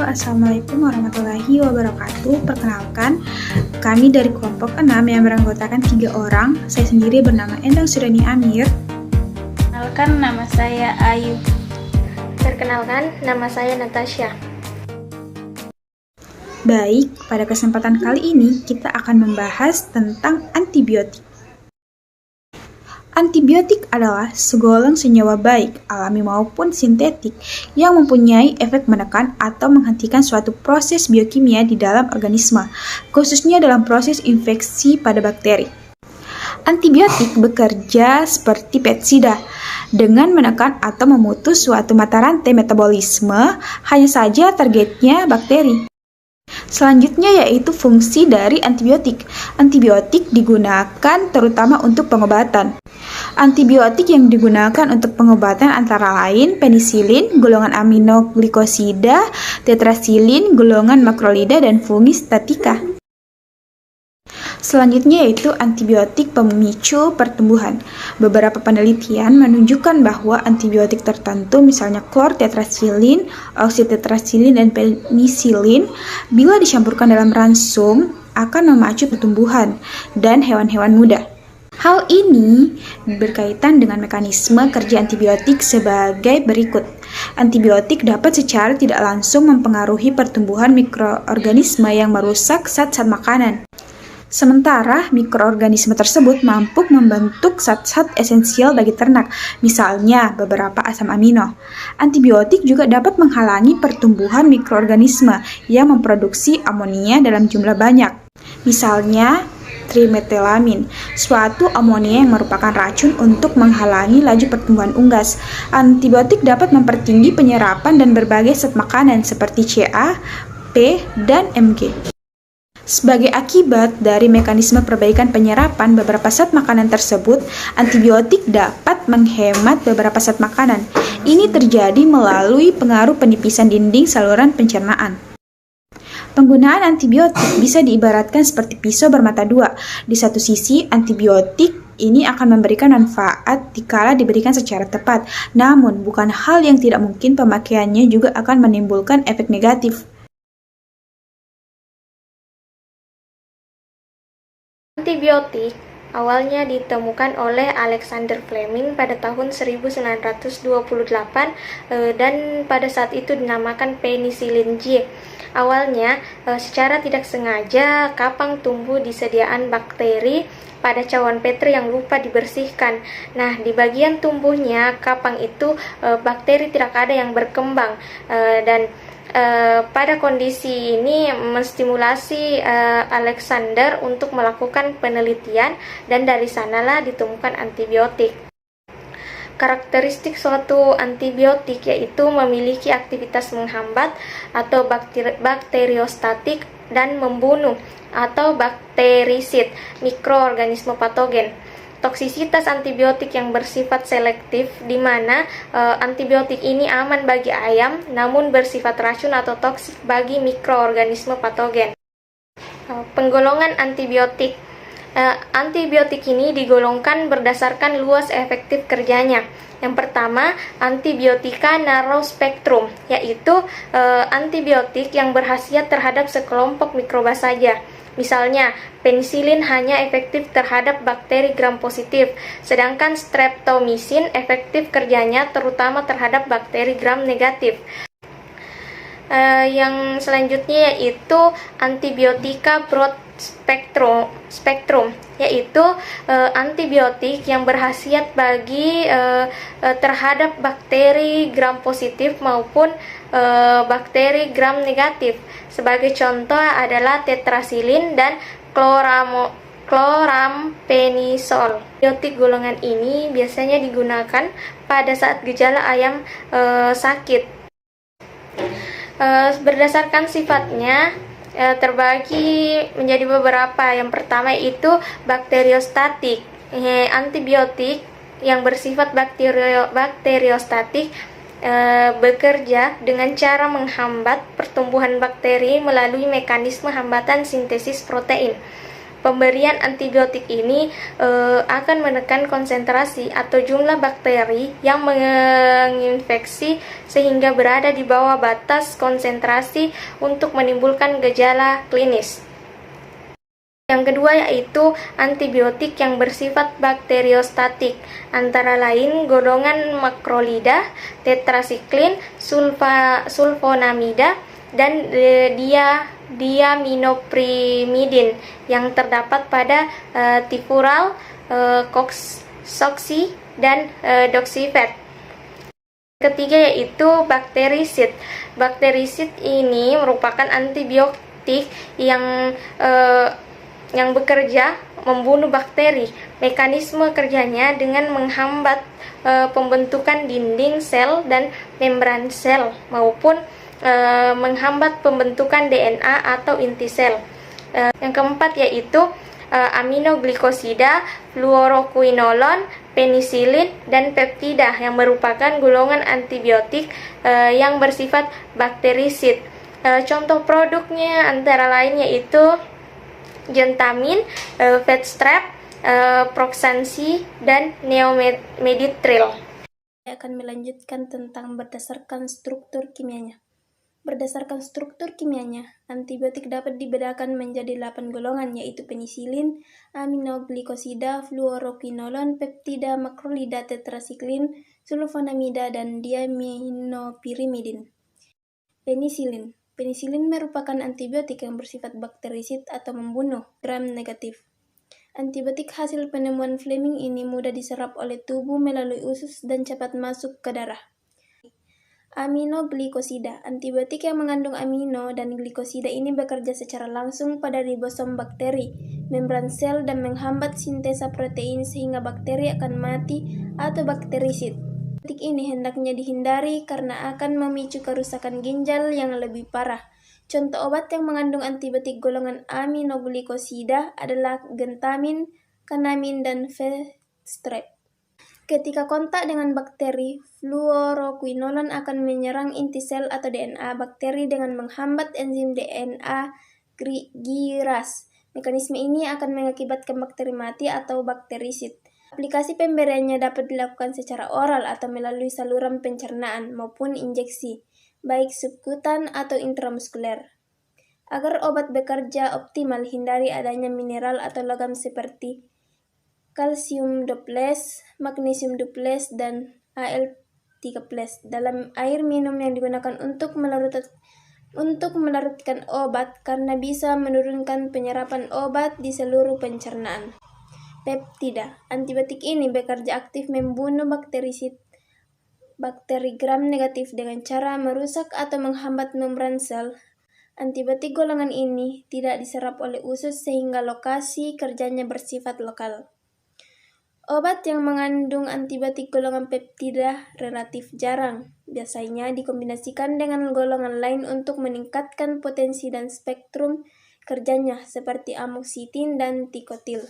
Assalamualaikum warahmatullahi wabarakatuh. Perkenalkan, kami dari kelompok 6 yang beranggotakan 3 orang. Saya sendiri bernama Endang Surani Amir. Perkenalkan, nama saya Ayu. Perkenalkan, nama saya Natasha. Baik, pada kesempatan kali ini kita akan membahas tentang antibiotik. Antibiotik adalah segolong senyawa baik, alami maupun sintetik, yang mempunyai efek menekan atau menghentikan suatu proses biokimia di dalam organisme, khususnya dalam proses infeksi pada bakteri. Antibiotik bekerja seperti pestisida, dengan menekan atau memutus suatu mata rantai metabolisme, hanya saja targetnya bakteri. Selanjutnya yaitu fungsi dari antibiotik. Antibiotik digunakan terutama untuk pengobatan. Antibiotik yang digunakan untuk pengobatan antara lain penisilin, golongan aminoglikosida, tetrasilin, golongan makrolida, dan fungistatika. Selanjutnya yaitu antibiotik pemicu pertumbuhan. Beberapa penelitian menunjukkan bahwa antibiotik tertentu, misalnya klortetrasilin, oksitetrasilin, dan penisilin, bila dicampurkan dalam ransum akan memacu pertumbuhan dan hewan-hewan muda. Hal ini berkaitan dengan mekanisme kerja antibiotik sebagai berikut. Antibiotik dapat secara tidak langsung mempengaruhi pertumbuhan mikroorganisme yang merusak zat-zat makanan. Sementara mikroorganisme tersebut mampu membentuk zat-zat esensial bagi ternak, misalnya beberapa asam amino. Antibiotik juga dapat menghalangi pertumbuhan mikroorganisme yang memproduksi amonia dalam jumlah banyak, misalnya trimetilamin, suatu amonia yang merupakan racun untuk menghalangi laju pertumbuhan unggas. Antibiotik dapat mempertinggi penyerapan dan berbagai zat makanan seperti Ca, P, dan Mg. Sebagai akibat dari mekanisme perbaikan penyerapan beberapa zat makanan tersebut, antibiotik dapat menghemat beberapa zat makanan. Ini terjadi melalui pengaruh penipisan dinding saluran pencernaan. Penggunaan antibiotik bisa diibaratkan seperti pisau bermata dua. Di satu sisi, antibiotik ini akan memberikan manfaat dikala diberikan secara tepat. Namun, bukan hal yang tidak mungkin pemakaiannya juga akan menimbulkan efek negatif. Antibiotik awalnya ditemukan oleh Alexander Fleming pada tahun 1928 dan pada saat itu dinamakan penisilin G. Awalnya secara tidak sengaja kapang tumbuh di sediaan bakteri pada cawan petri yang lupa dibersihkan. Nah, di bagian tumbuhnya kapang itu bakteri tidak ada yang berkembang dan pada kondisi ini menstimulasi Alexander untuk melakukan penelitian dan dari sanalah ditemukan antibiotik. Karakteristik suatu antibiotik yaitu memiliki aktivitas menghambat atau bakteriostatik dan membunuh atau bakterisid mikroorganisme patogen. Toksisitas antibiotik yang bersifat selektif di mana antibiotik ini aman bagi ayam namun bersifat racun atau toksik bagi mikroorganisme patogen. Penggolongan antibiotik. Antibiotik ini digolongkan berdasarkan luas efektif kerjanya. Yang pertama, antibiotika narrow spectrum, yaitu antibiotik yang berkhasiat terhadap sekelompok mikroba saja. Misalnya, penisilin hanya efektif terhadap bakteri gram positif, sedangkan streptomycin efektif kerjanya terutama terhadap bakteri gram negatif. Yang selanjutnya yaitu antibiotika broad spektrum, yaitu antibiotik yang berkhasiat bagi terhadap bakteri gram positif maupun bakteri gram negatif. Sebagai contoh adalah tetrasilin dan chlorampenisol. Antibiotik golongan ini biasanya digunakan pada saat gejala ayam sakit. Berdasarkan sifatnya terbagi menjadi beberapa. Yang pertama itu bakteriostatik. Antibiotik yang bersifat bakteriostatik bekerja dengan cara menghambat pertumbuhan bakteri melalui mekanisme hambatan sintesis protein. Pemberian antibiotik ini akan menekan konsentrasi atau jumlah bakteri yang menginfeksi sehingga berada di bawah batas konsentrasi untuk menimbulkan gejala klinis. Yang kedua yaitu antibiotik yang bersifat bakteriostatik, antara lain golongan makrolida, tetrasiklin, sulfonamida, dan diaminoprimidin yang terdapat pada tifural, koksoksi, dan doxyfet. Ketiga yaitu bakterisid. Bakterisid ini merupakan antibiotik yang bekerja membunuh bakteri. Mekanisme kerjanya dengan menghambat pembentukan dinding sel dan membran sel maupun menghambat pembentukan DNA atau inti sel. Yang keempat yaitu aminoglikosida, fluoroquinolon, penisilin, dan peptida yang merupakan golongan antibiotik yang bersifat bakterisid. Contoh produknya antara lain yaitu gentamin, vetstrap, proxansi, dan neomeditril. Saya akan melanjutkan tentang berdasarkan struktur kimianya. Berdasarkan struktur kimianya, antibiotik dapat dibedakan menjadi 8 golongan, yaitu penisilin, aminoglikosida, fluoroquinolon, peptida, makrolida, tetrasiklin, sulfonamida, dan diaminopyrimidin. Penisilin. Penisilin merupakan antibiotik yang bersifat bakterisid atau membunuh, gram-negatif. Antibiotik hasil penemuan Fleming ini mudah diserap oleh tubuh melalui usus dan cepat masuk ke darah. Aminoglikosida. Antibiotik yang mengandung amino dan glikosida ini bekerja secara langsung pada ribosom bakteri, membran sel, dan menghambat sintesa protein sehingga bakteri akan mati atau bakterisid. Antibiotik ini hendaknya dihindari karena akan memicu kerusakan ginjal yang lebih parah. Contoh obat yang mengandung antibiotik golongan aminoglikosida adalah gentamin, kanamin, dan vetstrap. Ketika kontak dengan bakteri, fluoroquinolon akan menyerang inti sel atau DNA bakteri dengan menghambat enzim DNA GIRAS. Mekanisme ini akan mengakibatkan bakteri mati atau bakterisid. Aplikasi pemberiannya dapat dilakukan secara oral atau melalui saluran pencernaan maupun injeksi, baik subkutan atau intramuskuler. Agar obat bekerja optimal, hindari adanya mineral atau logam seperti kalsium duples, magnesium duples, dan Al3+ dalam air minum yang digunakan untuk melarutkan obat karena bisa menurunkan penyerapan obat di seluruh pencernaan. Peptida. Antibiotik ini bekerja aktif membunuh bakterisid, bakteri gram-negatif dengan cara merusak atau menghambat membran sel. Antibiotik golongan ini tidak diserap oleh usus sehingga lokasi kerjanya bersifat lokal. Obat yang mengandung antibiotik golongan peptida relatif jarang, biasanya dikombinasikan dengan golongan lain untuk meningkatkan potensi dan spektrum kerjanya seperti amoksitin dan tikotil.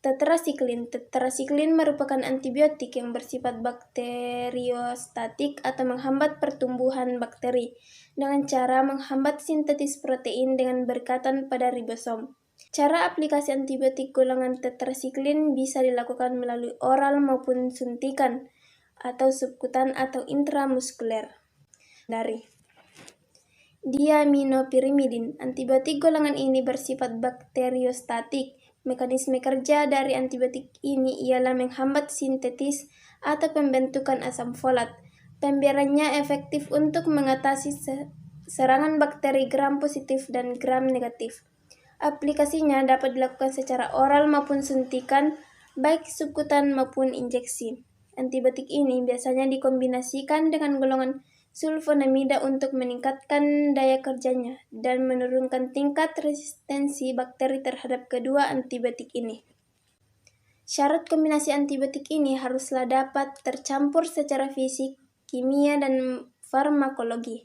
Tetrasiklin. Tetrasiklin merupakan antibiotik yang bersifat bakteriostatik atau menghambat pertumbuhan bakteri dengan cara menghambat sintetis protein dengan berikatan pada ribosom. Cara aplikasi antibiotik golongan tetrasiklin bisa dilakukan melalui oral maupun suntikan, atau subkutan atau intramuskuler. Dari diaminopyrimidin. Antibiotik golongan ini bersifat bakteriostatik. Mekanisme kerja dari antibiotik ini ialah menghambat sintetis atau pembentukan asam folat. Pemberiannya efektif untuk mengatasi serangan bakteri gram positif dan gram negatif. Aplikasinya dapat dilakukan secara oral maupun suntikan, baik subkutan maupun injeksi. Antibiotik ini biasanya dikombinasikan dengan golongan sulfonamida untuk meningkatkan daya kerjanya dan menurunkan tingkat resistensi bakteri terhadap kedua antibiotik ini. Syarat kombinasi antibiotik ini haruslah dapat tercampur secara fisik, kimia, dan farmakologi.